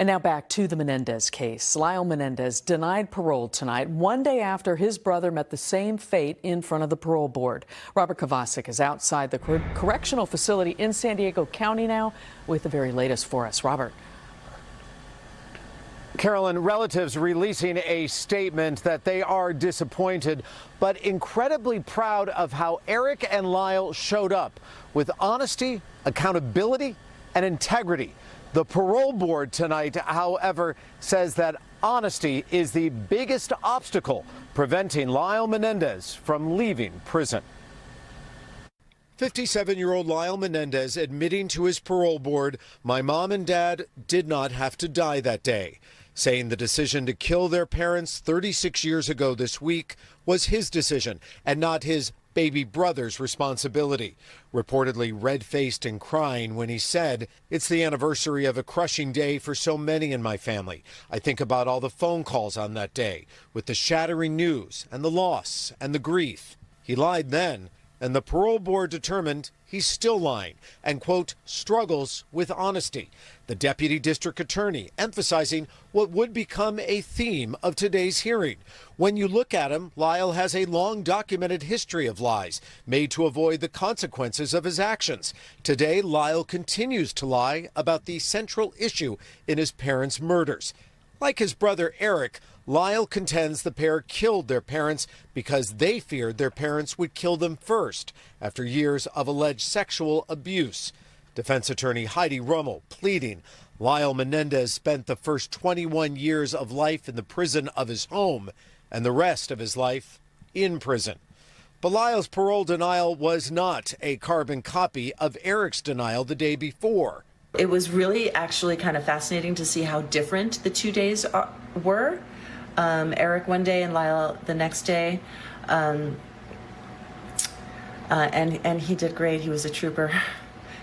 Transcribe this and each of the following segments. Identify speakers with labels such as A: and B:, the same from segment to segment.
A: And now back to the Menendez case. Lyle Menendez denied parole tonight, one day after his brother met the same fate in front of the parole board. Robert Kovacik is outside the correctional facility in San Diego County now with the very latest for us. Robert.
B: Carolyn, relatives releasing a statement that they are disappointed, but incredibly proud of how Erik and Lyle showed up with honesty, accountability, and integrity. The parole board tonight, however, says that honesty is the biggest obstacle preventing Lyle Menendez from leaving prison. 57-year-old Lyle Menendez admitting to his parole board, "My mom and dad did not have to die that day," saying the decision to kill their parents 36 years ago this week was his decision and not his baby brother's responsibility. Reportedly red-faced and crying when he said, "It's the anniversary of a crushing day for so many in my family. I think about all the phone calls on that day with the shattering news and the loss and the grief." He lied then, and the parole board determined he's still lying and, quote, struggles with honesty. The deputy district attorney emphasizing what would become a theme of today's hearing. When you look at him, Lyle has a long documented history of lies made to avoid the consequences of his actions. Today, Lyle continues to lie about the central issue in his parents' murders. Like his brother Erik, Lyle contends the pair killed their parents because they feared their parents would kill them first after years of alleged sexual abuse. Defense attorney Heidi Rummel pleading Lyle Menendez spent the first 21 years of life in the prison of his home and the rest of his life in prison. But Lyle's parole denial was not a carbon copy of Erik's denial the day before.
C: It was really actually kind of fascinating to see how different the 2 days were. Erik one day and Lyle the next day. And he did great. He was a trooper.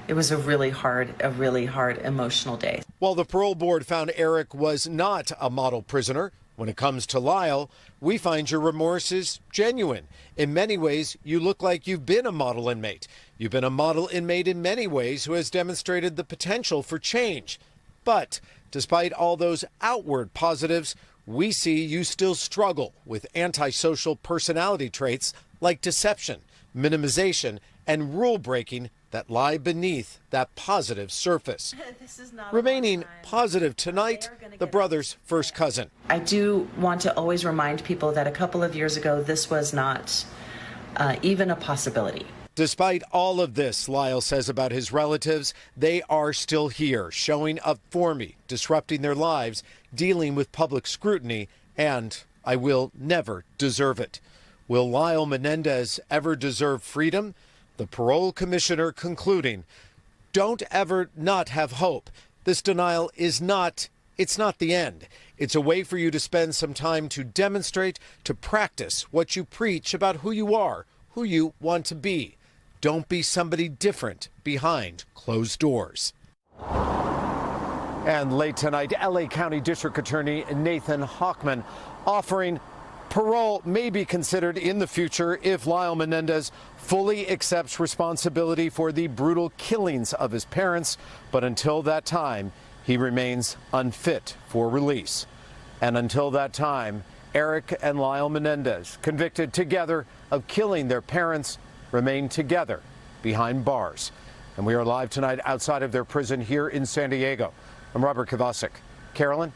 C: It was a really hard emotional day.
B: While the parole board found Erik was not a model prisoner, when it comes to Lyle, we find your remorse is genuine. In many ways, you look like you've been a model inmate. You've been a model inmate in many ways who has demonstrated the potential for change. But despite all those outward positives, we see you still struggle with antisocial personality traits like deception, minimization, and rule breaking that lie beneath that positive surface. Remaining positive tonight, the brother's first cousin.
C: I do want to always remind people that a couple of years ago, this was not even a possibility.
B: Despite all of this, Lyle says about his relatives, they are still here, showing up for me, disrupting their lives, dealing with public scrutiny, and I will never deserve it. Will Lyle Menendez ever deserve freedom? The parole commissioner concluding, don't ever not have hope. This denial is it's not the end. It's a way for you to spend some time to demonstrate, to practice what you preach about who you are, who you want to be. Don't be somebody different behind closed doors. And late tonight, LA County District Attorney Nathan Hochman offering parole may be considered in the future if Lyle Menendez fully accepts responsibility for the brutal killings of his parents. But until that time, he remains unfit for release. And until that time, Erik and Lyle Menendez, convicted together of killing their parents, remain together behind bars. And we are live tonight outside of their prison here in San Diego. I'm Robert Kovacik. Carolyn?